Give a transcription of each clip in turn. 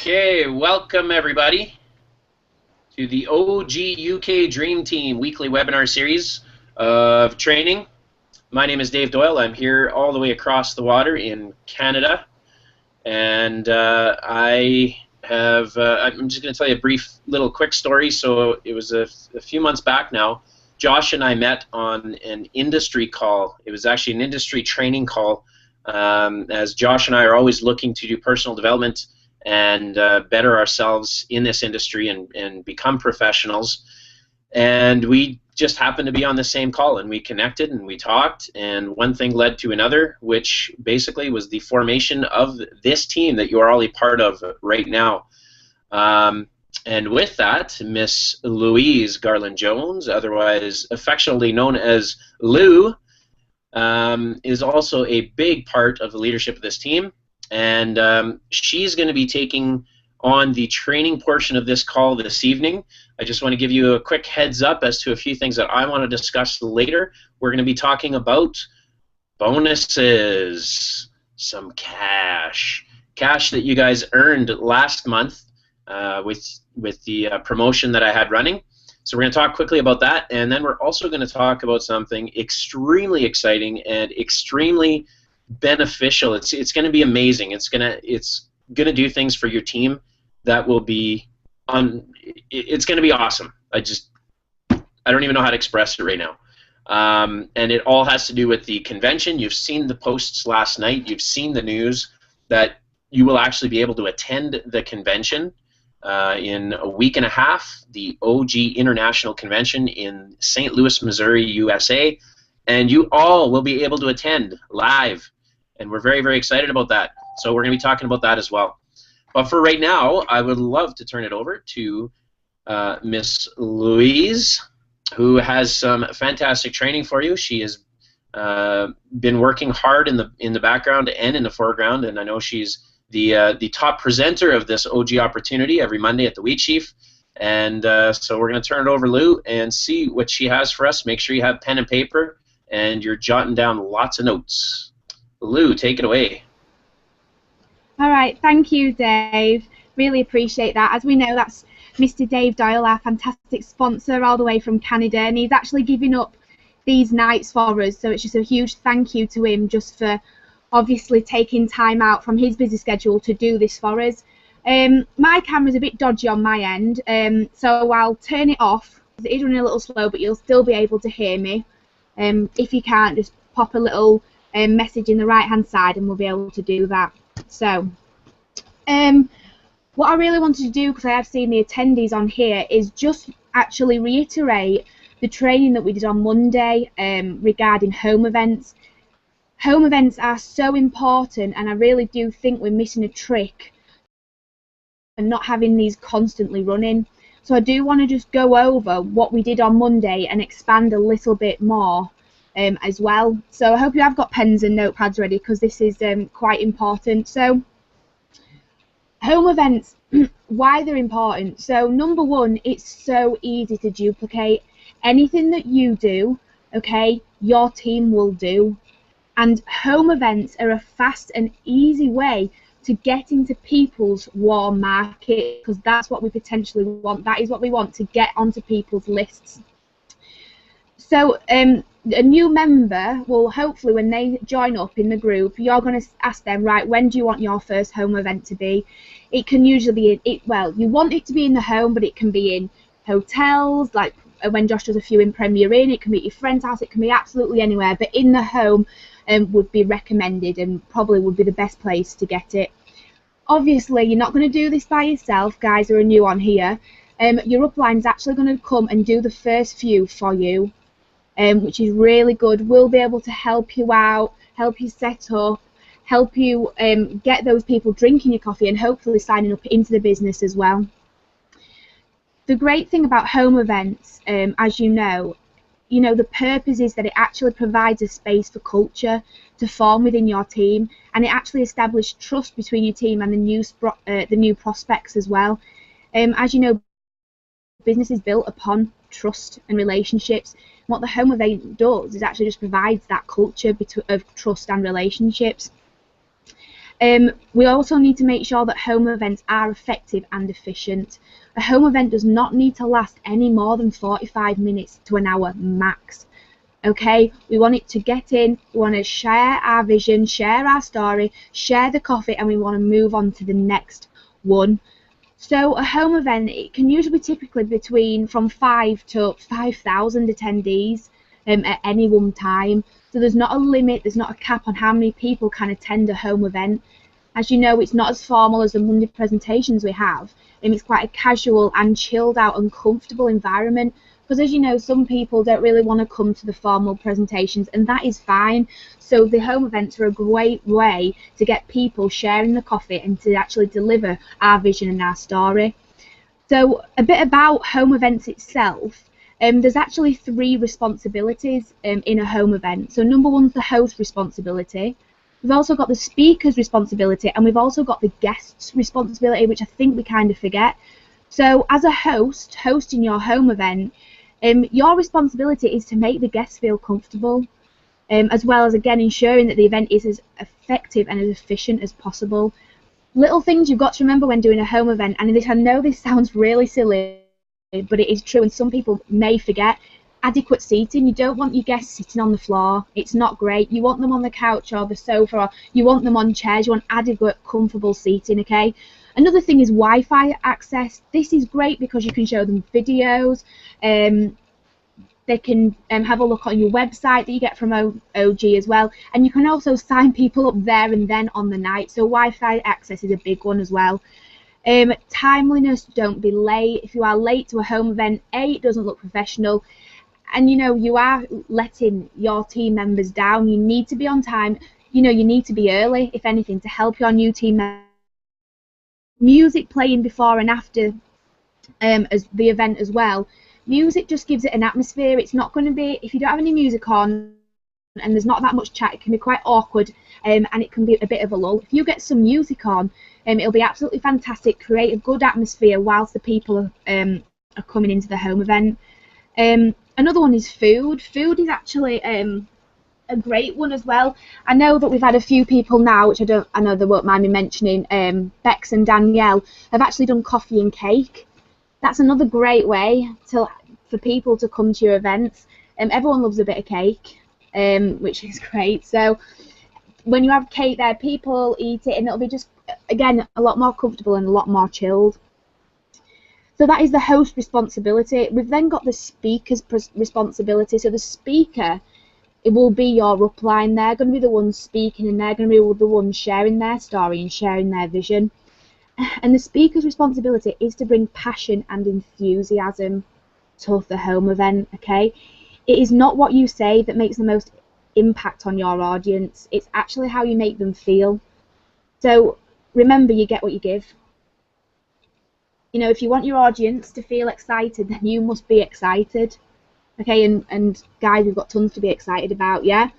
Okay, welcome everybody to the OG UK Dream Team weekly webinar series of training. My name is Dave Doyle. I'm here all the way across the water in Canada, and I'm just going to tell you a brief little quick story. So it was a few months back now. Josh and I met on an industry call. It was actually an industry training call, as Josh and I are always looking to do personal development and better ourselves in this industry and become professionals. And we just happened to be on the same call, and we connected and we talked, and one thing led to another, which basically was the formation of this team that you are all a part of right now. And with that, Miss Louise Garland-Jones, otherwise affectionately known as Lou, is also a big part of the leadership of this team. And she's going to be taking on the training portion of this call this evening. I just want to give you a quick heads up as to a few things that I want to discuss later. We're going to be talking about bonuses, some cash that you guys earned last month with the promotion that I had running. So we're going to talk quickly about that, and then we're also going to talk about something extremely exciting and extremely beneficial. It's going to be amazing. It's going to do things for your team that will be it's going to be awesome. I don't even know how to express it right now. And it all has to do with the convention. You've seen the posts last night. You've seen the news that you will actually be able to attend the convention in a week and a half, the OG International Convention in St. Louis, Missouri, USA, and you all will be able to attend live. And we're very, very excited about that. So we're going to be talking about that as well. But for right now, I would love to turn it over to Miss Louise, who has some fantastic training for you. She has been working hard in the background and in the foreground, and I know she's the top presenter of this OG opportunity every Monday at the Wheat Chief. And so we're going to turn it over to Lou and see what she has for us. Make sure you have pen and paper and you're jotting down lots of notes. Lou, take it away. All right, thank you, Dave. Really appreciate that. As we know, that's Mr. Dave Doyle, our fantastic sponsor all the way from Canada, and he's actually giving up these nights for us, so it's just a huge thank you to him just for obviously taking time out from his busy schedule to do this for us. My camera's a bit dodgy on my end, so I'll turn it off. It is running a little slow, but you'll still be able to hear me. If you can't, just pop a little message in the right hand side and we'll be able to do that. So what I really wanted to do, because I have seen the attendees on here, is just actually reiterate the training that we did on Monday regarding home events. Home events are so important, and I really do think we're missing a trick and not having these constantly running. So I do want to just go over what we did on Monday and expand a little bit more as well. So I hope you have got pens and notepads ready, because this is quite important. So home events, why they're important. So number one, it's so easy to duplicate. Anything that you do, okay, your team will do. And home events are a fast and easy way to get into people's warm market, because that's what we potentially want. That is what we want, to get onto people's lists. So a new member will hopefully, when they join up in the group, you're going to ask them, right, when do you want your first home event to be? It can usually be, well, you want it to be in the home, but it can be in hotels, like when Josh does a few in Premier Inn, it can be at your friend's house, it can be absolutely anywhere, but in the home would be recommended and probably would be the best place to get it. Obviously, you're not going to do this by yourself, guys who are new on here. Your upline is actually going to come and do the first few for you, which is really good. We'll be able to help you out, help you set up, help you get those people drinking your coffee and hopefully signing up into the business as well. The great thing about home events, as you know, the purpose is that it actually provides a space for culture to form within your team, and it actually establishes trust between your team and the new prospects as well. As you know, business is built upon trust and relationships. What the home event does is actually just provides that culture of trust and relationships. We also need to make sure that home events are effective and efficient. A home event does not need to last any more than 45 minutes to an hour max. Okay, we want it to get in, we want to share our vision, share our story, share the coffee, and we want to move on to the next one. So a home event, it can usually be typically between from 5 to 5,000 attendees at any one time. So there's not a limit, there's not a cap on how many people can attend a home event. As you know, it's not as formal as the Monday presentations we have, and it's quite a casual and chilled out and comfortable environment. Because as you know, some people don't really want to come to the formal presentations, and that is fine. So the home events are a great way to get people sharing the coffee and to actually deliver our vision and our story. So a bit about home events itself. There's actually 3 responsibilities in a home event. So number 1 is the host responsibility. We've also got the speaker's responsibility, and we've also got the guest's responsibility, which I think we kind of forget. So as a host, hosting your home event, your responsibility is to make the guests feel comfortable, as well as, again, ensuring that the event is as effective and as efficient as possible. Little things you've got to remember when doing a home event, and I know this sounds really silly, but it is true, and some people may forget. Adequate seating. You don't want your guests sitting on the floor. It's not great. You want them on the couch or the sofa, or you want them on chairs. You want adequate, comfortable seating, okay? Another thing is Wi-Fi access. This is great because you can show them videos. They can have a look on your website that you get from OG as well. And you can also sign people up there and then on the night. So Wi-Fi access is a big one as well. Timeliness, don't be late. If you are late to a home event, it doesn't look professional. And you are letting your team members down. You need to be on time. You need to be early, if anything, to help your new team members. Music playing before and after as the event as well. Music just gives it an atmosphere. It's not going to be, if you don't have any music on and there's not that much chat, it can be quite awkward, and it can be a bit of a lull. If you get some music on, it'll be absolutely fantastic, create a good atmosphere whilst the people are coming into the home event. Another one is food. Food is actually a great one as well. I know that we've had a few people now, which I know they won't mind me mentioning, Bex and Danielle, have actually done coffee and cake. That's another great way for people to come to your events. Everyone loves a bit of cake, which is great. So when you have cake there, people eat it, and it'll be just, again, a lot more comfortable and a lot more chilled. So that is the host responsibility. We've then got the speaker's responsibility. So the speaker, it will be your upline. They're going to be the ones speaking, and they're going to be the ones sharing their story and sharing their vision. And the speaker's responsibility is to bring passion and enthusiasm to the home event, okay? It is not what you say that makes the most impact on your audience. It's actually how you make them feel. So remember, you get what you give. If you want your audience to feel excited, then you must be excited. Okay, and guys, we've got tons to be excited about, yeah?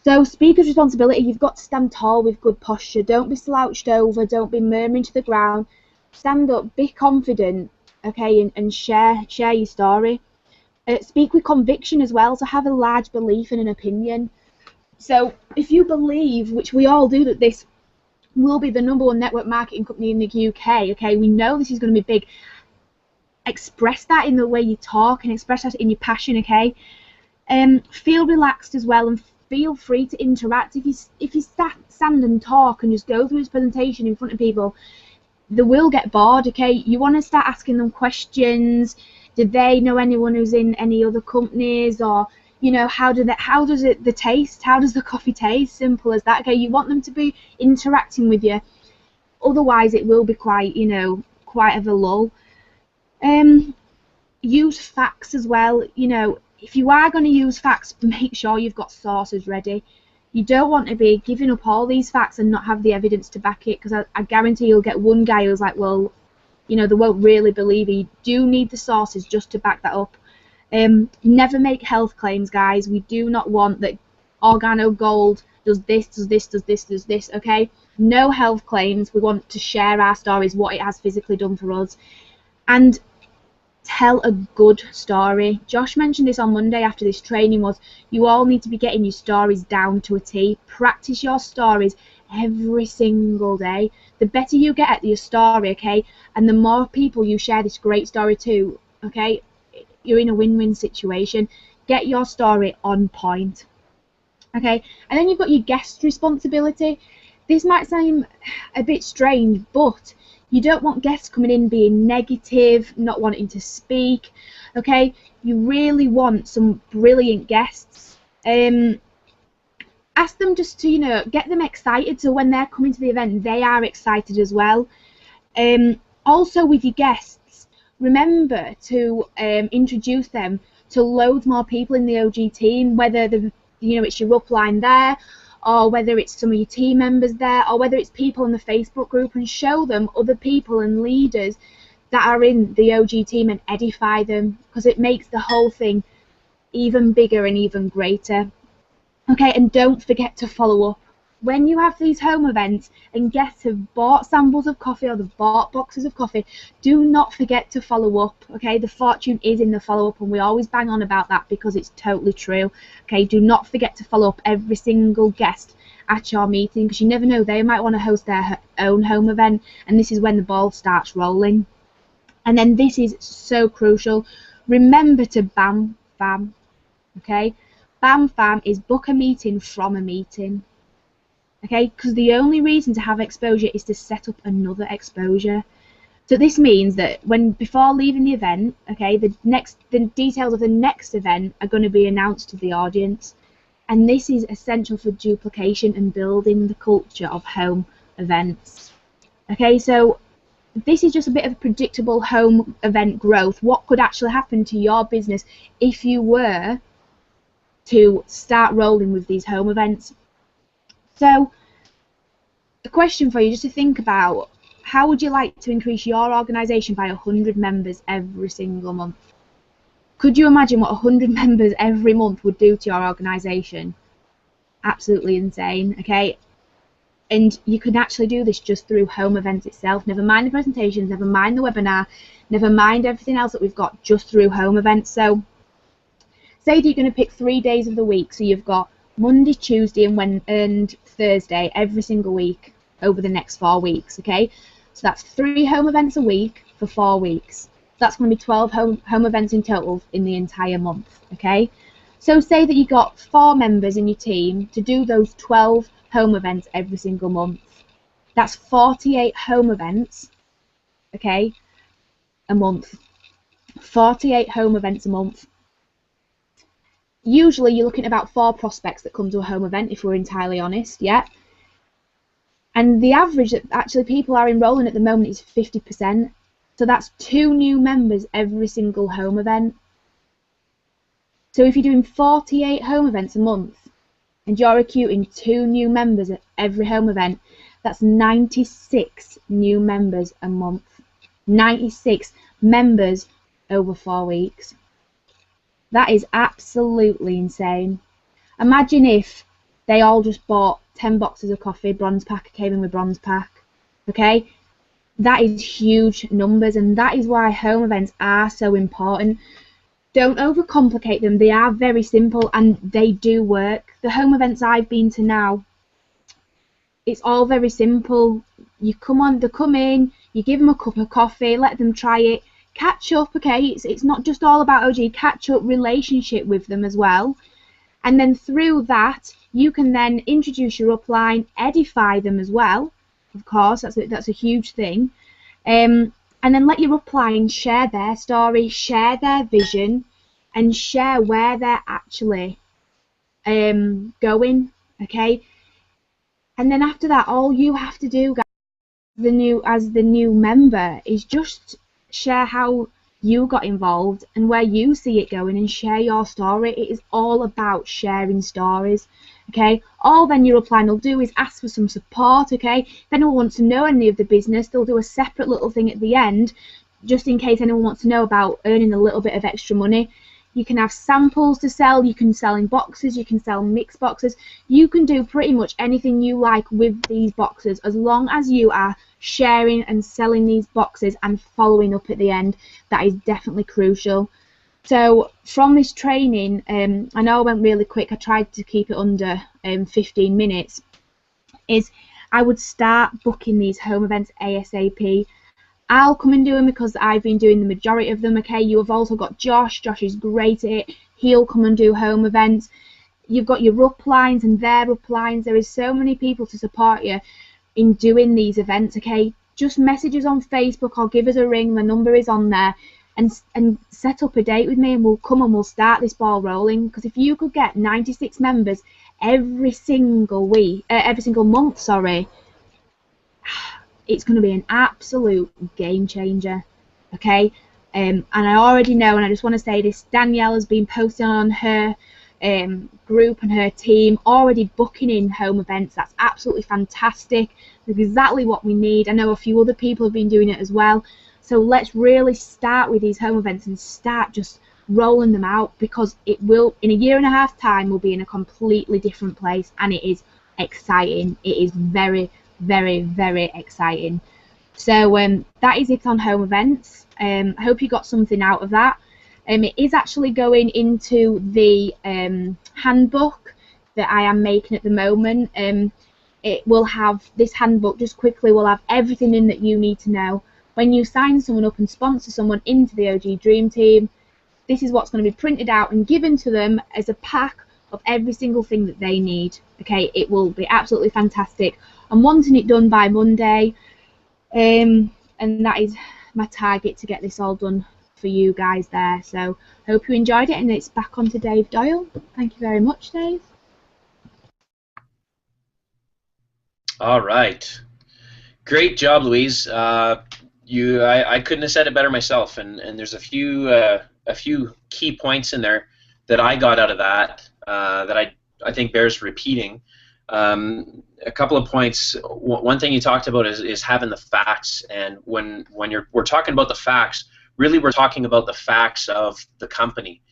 So speaker's responsibility, you've got to stand tall with good posture. Don't be slouched over, don't be murmuring to the ground. Stand up, be confident, okay, and share your story. Speak with conviction as well, so have a large belief and an opinion. So if you believe, which we all do, that this will be the #1 network marketing company in the UK, okay, we know this is going to be big. Express that in the way you talk and express that in your passion, okay? Feel relaxed as well, and feel free to interact. If you stand and talk and just go through this presentation in front of people, they will get bored, okay? You want to start asking them questions. Do they know anyone who's in any other companies? Or how does the taste? How does the coffee taste? Simple as that, okay? You want them to be interacting with you. Otherwise, it will be quite of a lull. Use facts as well. If you are going to use facts, make sure you've got sources ready. You don't want to be giving up all these facts and not have the evidence to back it, because I guarantee you'll get one guy who's like, well, they won't really believe you. You do need the sources just to back that up. Never make health claims, guys. We do not want that Organo Gold does this, okay? No health claims. We want to share our stories, what it has physically done for us. And tell a good story. Josh mentioned this on Monday after this training, was you all need to be getting your stories down to a T. Practice your stories every single day. The better you get at your story, okay, and the more people you share this great story to, okay, you're in a win-win situation. Get your story on point, okay? And then you've got your guest responsibility. This might seem a bit strange, but you don't want guests coming in being negative, not wanting to speak, okay? You really want some brilliant guests. Ask them just to, get them excited, so when they're coming to the event, they are excited as well. Also with your guests, remember to introduce them to loads more people in the OG team, whether it's your upline there, or whether it's some of your team members there, or whether it's people in the Facebook group, and show them other people and leaders that are in the OG team and edify them, because it makes the whole thing even bigger and even greater. Okay, and don't forget to follow up. When you have these home events and guests have bought samples of coffee or they've bought boxes of coffee, do not forget to follow up, okay? The fortune is in the follow-up, and we always bang on about that because it's totally true, okay? Do not forget to follow up every single guest at your meeting, because you never know, they might want to host their own home event, and this is when the ball starts rolling. And then this is so crucial. Remember to BAM FAM, okay? BAM FAM is book a meeting from a meeting, okay? Because the only reason to have exposure is to set up another exposure. So this means that before leaving the event, okay, the details of the next event are going to be announced to the audience, and this is essential for duplication and building the culture of home events. Okay, so this is just a bit of predictable home event growth. What could actually happen to your business if you were to start rolling with these home events? So a question for you just to think about: how would you like to increase your organisation by 100 members every single month? Could you imagine what 100 members every month would do to your organisation? Absolutely insane, okay? And you can actually do this just through home events itself. Never mind the presentations, never mind the webinar, never mind everything else that we've got, just through home events. So say that you're going to pick 3 days of the week, so you've got Monday, Tuesday and Thursday every single week over the next 4 weeks, okay? So that's 3 home events a week for 4 weeks. That's going to be 12 home events in total in the entire month, okay? So say that you got 4 members in your team to do those 12 home events every single month. That's 48 home events, okay, a month. 48 home events a month. Usually you're looking at about 4 prospects that come to a home event, if we're entirely honest, yeah? And the average that actually people are enrolling at the moment is 50%. So that's 2 new members every single home event. So if you're doing 48 home events a month and you're recruiting 2 new members at every home event, that's 96 new members a month. 96 members over 4 weeks. That is absolutely insane. Imagine if they all just bought 10 boxes of coffee, bronze pack came in with bronze pack, okay? That is huge numbers, and that is why home events are so important. Don't overcomplicate them. They are very simple and they do work. The home events I've been to now, it's all very simple. They come in, you give them a cup of coffee, let them try it, catch up, okay? It's not just all about OG, catch up relationship with them as well. And then through that, you can then introduce your upline, edify them as well. Of course, that's a huge thing. And then let your upline share their story, share their vision, and share where they're actually going, okay? And then after that, all you have to do, guys, as the new member, is just share how you got involved and where you see it going, and share your story. It is all about sharing stories, okay? All then your upline will do is ask for some support, okay? If anyone wants to know any of the business, they'll do a separate little thing at the end, just in case anyone wants to know about earning a little bit of extra money. You can have samples to sell, you can sell in boxes, you can sell mixed boxes. You can do pretty much anything you like with these boxes, as long as you are sharing and selling these boxes and following up at the end. That is definitely crucial. So from this training, I know I went really quick, I tried to keep it under 15 minutes, is I would start booking these home events ASAP. I'll come and do them because I've been doing the majority of them. Okay, you have also got Josh. Josh is great at it. He'll come and do home events. You've got your uplines and their uplines. There is so many people to support you in doing these events. Okay, just message us on Facebook or give us a ring. The number is on there, and set up a date with me, and we'll come and we'll start this ball rolling. Because if you could get 96 members every single month, sorry, it's going to be an absolute game changer. Okay, and I already know, and I just want to say this, Danielle has been posting on her group and her team already booking in home events. That's absolutely fantastic. That's exactly what we need. I know a few other people have been doing it as well. So let's really start with these home events and start just rolling them out, because it will, in a year and a half time, we'll be in a completely different place, and it is exciting. It is very, very, very exciting. So that is it on home events. I hope you got something out of that. It is actually going into the handbook that I am making at the moment. It will have, this handbook, just quickly, will have everything in that you need to know. When you sign someone up and sponsor someone into the OG Dream Team, this is what's going to be printed out and given to them as a pack of every single thing that they need. Okay, it will be absolutely fantastic. I'm wanting it done by Monday, and that is my target, to get this all done for you guys there. So hope you enjoyed it, and it's back on to Dave Doyle. Thank you very much, Dave. All right, great job, Louise. I couldn't have said it better myself, and there's a few key points in there that I got out of that that I think bears repeating. A couple of points. One thing you talked about is having the facts, and when we're talking about the facts, really we're talking about the facts of the company,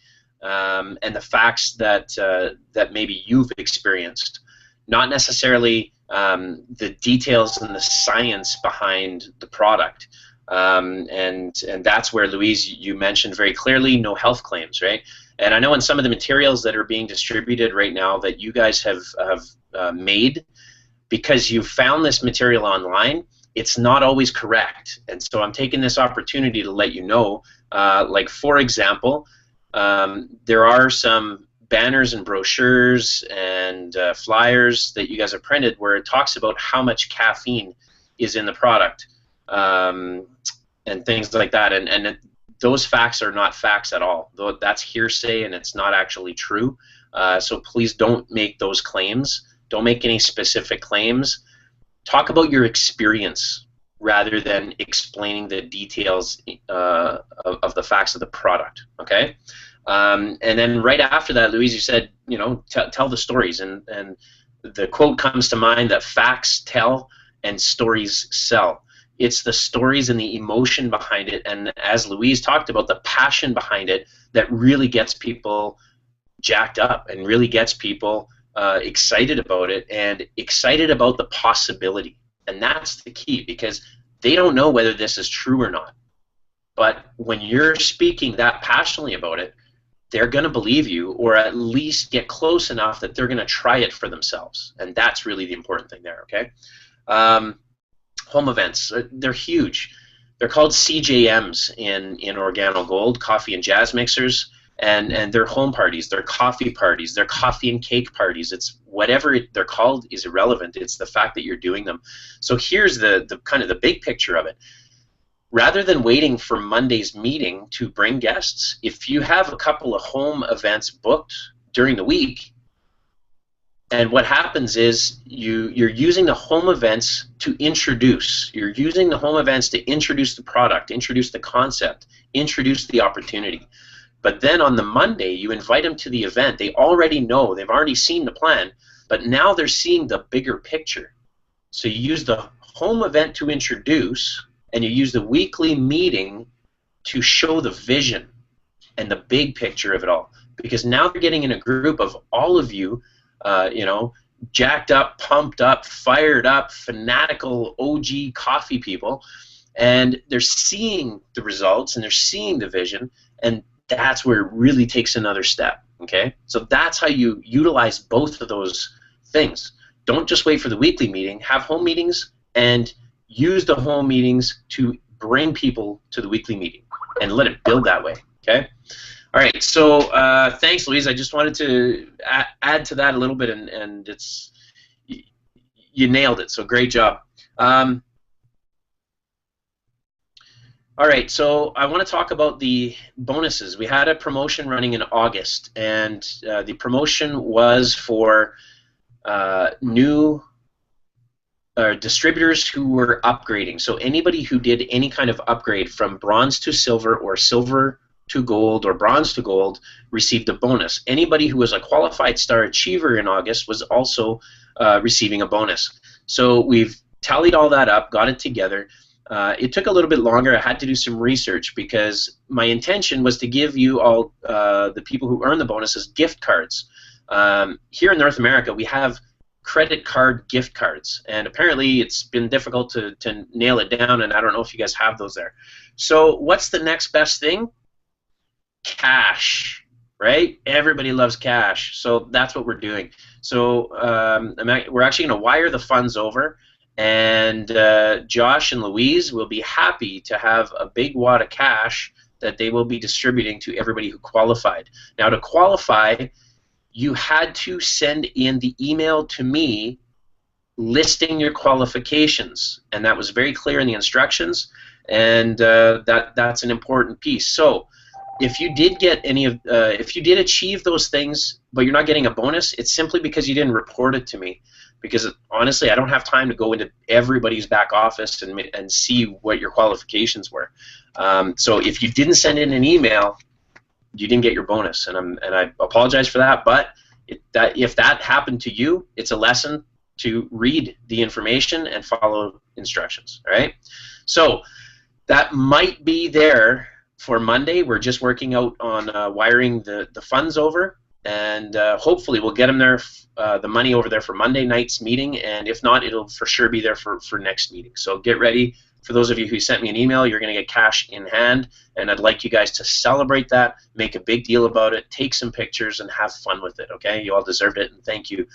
and the facts that maybe you've experienced, not necessarily the details and the science behind the product. And that's where, Louise, you mentioned very clearly no health claims, right? And I know in some of the materials that are being distributed right now that you guys have made, because you found this material online, it's not always correct. And so I'm taking this opportunity to let you know, like for example, there are some banners and brochures and flyers that you guys have printed where it talks about how much caffeine is in the product, and things like that, and those facts are not facts at all. That's hearsay, and it's not actually true. So please don't make those claims. Don't make any specific claims. Talk about your experience rather than explaining the details of the facts of the product. Okay. And then right after that, Louise, you said, you know, tell the stories, and the quote comes to mind that facts tell and stories sell. It's the stories and the emotion behind it, and as Louise talked about, the passion behind it that really gets people jacked up and really gets people excited about it and excited about the possibility. And that's the key, because they don't know whether this is true or not. But when you're speaking that passionately about it, they're going to believe you, or at least get close enough that they're going to try it for themselves. And that's really the important thing there, okay? Home events, they're huge. They're called CJMs in OrganoGold, coffee and jazz mixers, and they're home parties, they're coffee parties, they're coffee and cake parties. It's whatever they're called is irrelevant. It's the fact that you're doing them. So here's the kind of the big picture of it. Rather than waiting for Monday's meeting to bring guests, if you have a couple of home events booked during the week, and what happens is you're using the home events to introduce. You're using the home events to introduce the product, introduce the concept, introduce the opportunity. But then on the Monday, you invite them to the event. They already know. They've already seen the plan. But now they're seeing the bigger picture. So you use the home event to introduce, and you use the weekly meeting to show the vision and the big picture of it all. Because now they're getting in a group of all of you, you know, jacked up, pumped up, fired up, fanatical OG coffee people, and they're seeing the results and they're seeing the vision, and that's where it really takes another step. Okay, so that's how you utilize both of those things. don't just wait for the weekly meeting. Have home meetings and use the home meetings to bring people to the weekly meeting and let it build that way. Okay. All right. So thanks, Louise. I just wanted to add to that a little bit, and it's you nailed it. So great job. All right, so I want to talk about the bonuses. We had a promotion running in August, and the promotion was for new distributors who were upgrading. So anybody who did any kind of upgrade from bronze to silver or silver to gold or bronze to gold received a bonus. Anybody who was a qualified star achiever in August was also receiving a bonus. So we've tallied all that up, got it together. It took a little bit longer. I had to do some research because my intention was to give you all the people who earn the bonuses gift cards. Here in North America, we have credit card gift cards, and apparently it's been difficult to nail it down, and I don't know if you guys have those there. So what's the next best thing? Cash, right? Everybody loves cash, so that's what we're doing. So we're actually going to wire the funds over, and Josh and Louise will be happy to have a big wad of cash that they will be distributing to everybody who qualified. Now, to qualify, you had to send in the email to me listing your qualifications, and that was very clear in the instructions, and that's an important piece. So if you did get any of, if you did achieve those things, but you're not getting a bonus, it's simply because you didn't report it to me. Because honestly, I don't have time to go into everybody's back office and see what your qualifications were. So if you didn't send in an email, you didn't get your bonus, and I apologize for that. But if that happened to you, it's a lesson to read the information and follow instructions. All right. So that might be there for Monday. We're just working out on wiring the funds over. And hopefully we'll get them there, the money over there for Monday night's meeting, and if not, it'll for sure be there for next meeting. So get ready. For those of you who sent me an email, you're going to get cash in hand, and I'd like you guys to celebrate that, make a big deal about it, take some pictures, and have fun with it, okay? You all deserved it, and thank you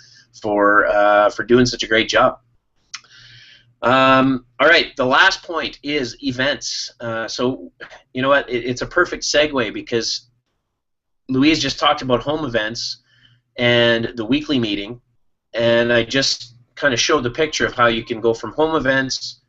for doing such a great job. All right, the last point is events. So you know what? It's a perfect segue because Louise just talked about home events and the weekly meeting, and I just kind of showed the picture of how you can go from home events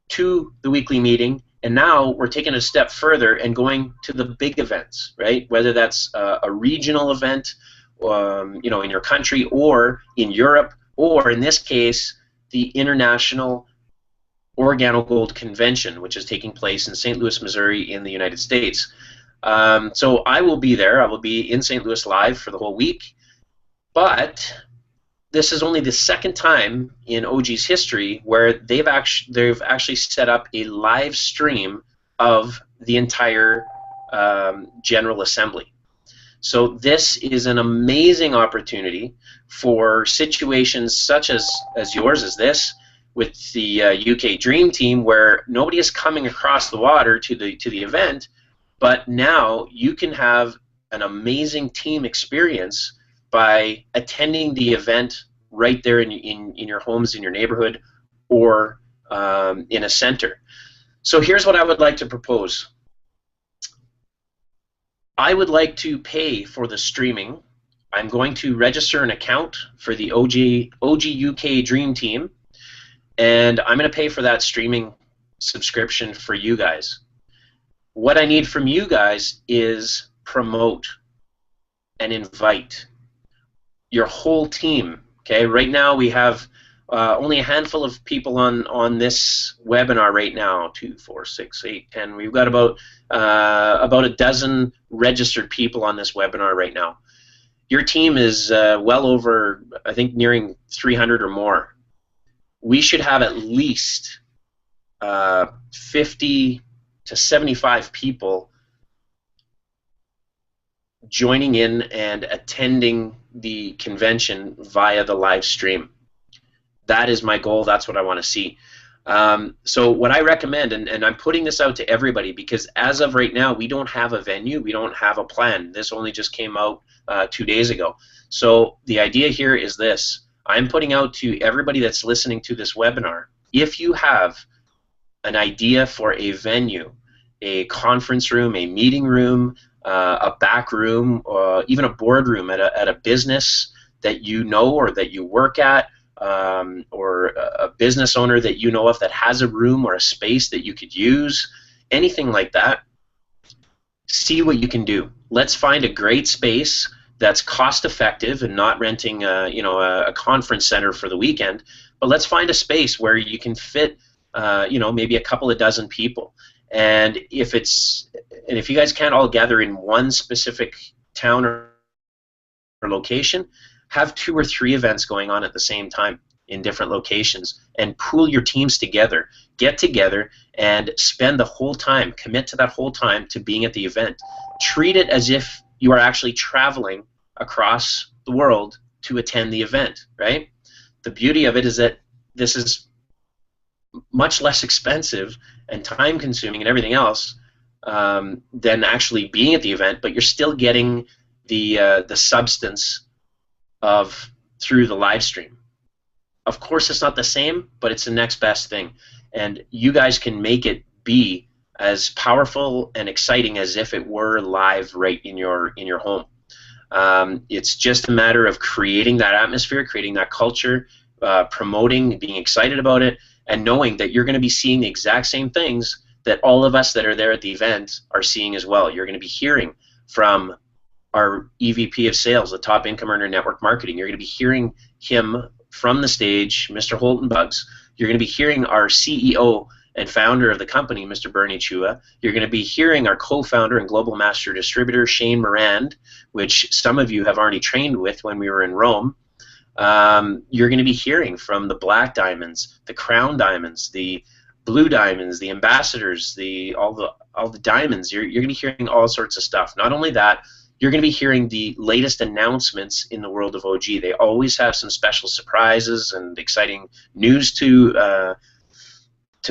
to the weekly meeting, and now we're taking it a step further and going to the big events, right? Whether that's a regional event, you know, in your country or in Europe, or in this case, the International OrganoGold Convention, which is taking place in St. Louis, Missouri in the United States. So I will be there. I will be in St. Louis live for the whole week, but this is only the second time in OG's history where they've actually set up a live stream of the entire General Assembly. So this is an amazing opportunity for situations such as yours as this, with the UK Dream Team, where nobody is coming across the water to the event, but now you can have an amazing team experience by attending the event right there in your homes, in your neighborhood, or in a center. So here's what I would like to propose. I would like to pay for the streaming. I'm going to register an account for the OG UK Dream Team, and I'm going to pay for that streaming subscription for you guys. What I need from you guys is promote and invite your whole team. Okay, right now we have only a handful of people on this webinar right now. 2, 4, 6, 8, 10. We've got about a dozen registered people on this webinar right now. Your team is well over, I think, nearing 300 or more. We should have at least 50 to 75 people joining in and attending the convention via the live stream. That is my goal. That's what I want to see. So what I recommend, and I'm putting this out to everybody because as of right now, we don't have a venue. We don't have a plan. This only just came out 2 days ago. So the idea here is this. I'm putting out to everybody that's listening to this webinar, if you have an idea for a venue, a conference room, a meeting room, a back room, even a boardroom at a business that you know or that you work at, or a business owner that you know of that has a room or a space that you could use, anything like that, see what you can do. Let's find a great space that's cost effective and not renting a conference center for the weekend, but let's find a space where you can fit maybe a couple of dozen people. And if you guys can't all gather in one specific town or location, have 2 or 3 events going on at the same time in different locations, and pool your teams together. Get together and spend the whole time, commit to that whole time to being at the event. Treat it as if you are actually traveling across the world to attend the event, right? The beauty of it is that this is much less expensive and time consuming and everything else than actually being at the event, but you're still getting the substance of through the live stream. Of course it's not the same, but it's the next best thing, and you guys can make it be as powerful and exciting as if it were live right in your home. It's just a matter of creating that atmosphere, creating that culture, promoting, being excited about it, and knowing that you're going to be seeing the exact same things that all of us that are there at the event are seeing as well. You're going to be hearing from our EVP of Sales, the top income earner network marketing. You're going to be hearing him from the stage, Mr. Holton Bugs. You're going to be hearing our CEO and founder of the company, Mr. Bernie Chua. You're going to be hearing our co-founder and global master distributor, Shane Morand, which some of you have already trained with when we were in Rome. You're going to be hearing from the Black Diamonds, the Crown Diamonds, the Blue Diamonds, the Ambassadors, all the diamonds. You're going to be hearing all sorts of stuff. Not only that, you're going to be hearing the latest announcements in the world of OG. They always have some special surprises and exciting news to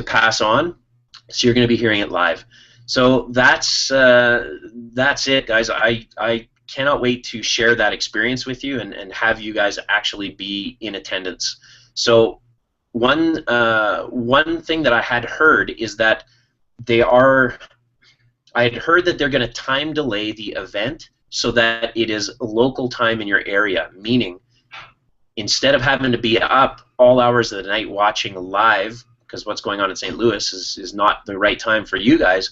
pass on. So you're going to be hearing it live. So that's it, guys. I cannot wait to share that experience with you and have you guys actually be in attendance. So one thing that I had heard is that I had heard that they're going to time delay the event so that it is local time in your area, meaning instead of having to be up all hours of the night watching live, because what's going on in St. Louis is not the right time for you guys,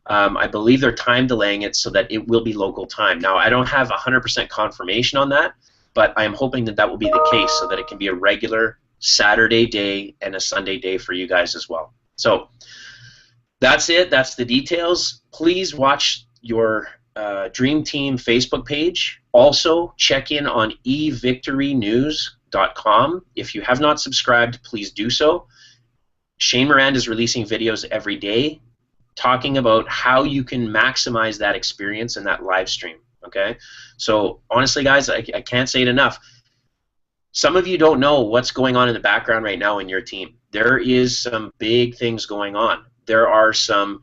I believe they're time delaying it so that it will be local time. Now, I don't have 100% confirmation on that, but I am hoping that that will be the case so that it can be a regular Saturday day and a Sunday day for you guys as well. So that's it. That's the details. Please watch your Dream Team Facebook page. Also, check in on evictorynews.com. If you have not subscribed, please do so. Shane Morand is releasing videos every day talking about how you can maximize that experience in that live stream. Okay? So honestly, guys, I can't say it enough. Some of you don't know what's going on in the background right now in your team. There is some big things going on. There are some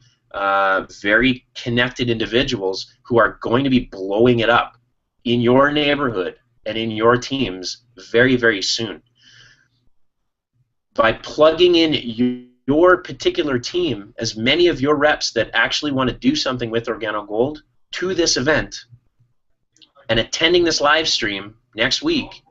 very connected individuals who are going to be blowing it up in your neighborhood and in your teams very, very soon. By plugging in your particular team, as many of your reps that actually want to do something with OrganoGold to this event and attending this live stream next week,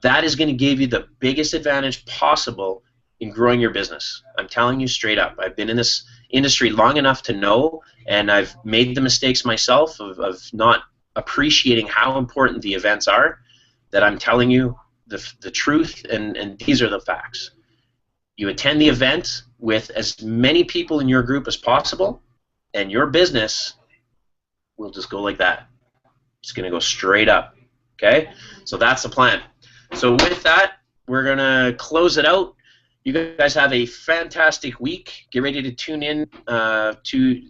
that is going to give you the biggest advantage possible in growing your business. I'm telling you straight up. I've been in this industry long enough to know, and I've made the mistakes myself of not appreciating how important the events are, that I'm telling you the truth, and these are the facts. You attend the event with as many people in your group as possible, and your business will just go like that. It's going to go straight up. Okay? So that's the plan. So with that, we're going to close it out. You guys have a fantastic week. Get ready to tune in,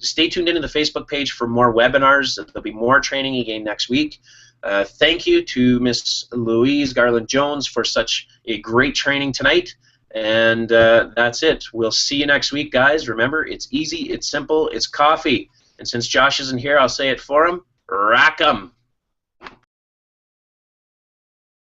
stay tuned into the Facebook page for more webinars. There'll be more training again next week. Thank you to Miss Louise Garland-Jones for such a great training tonight. And that's it. We'll see you next week, guys. Remember, it's easy, it's simple, it's coffee. And since Josh isn't here, I'll say it for him. Rack 'em.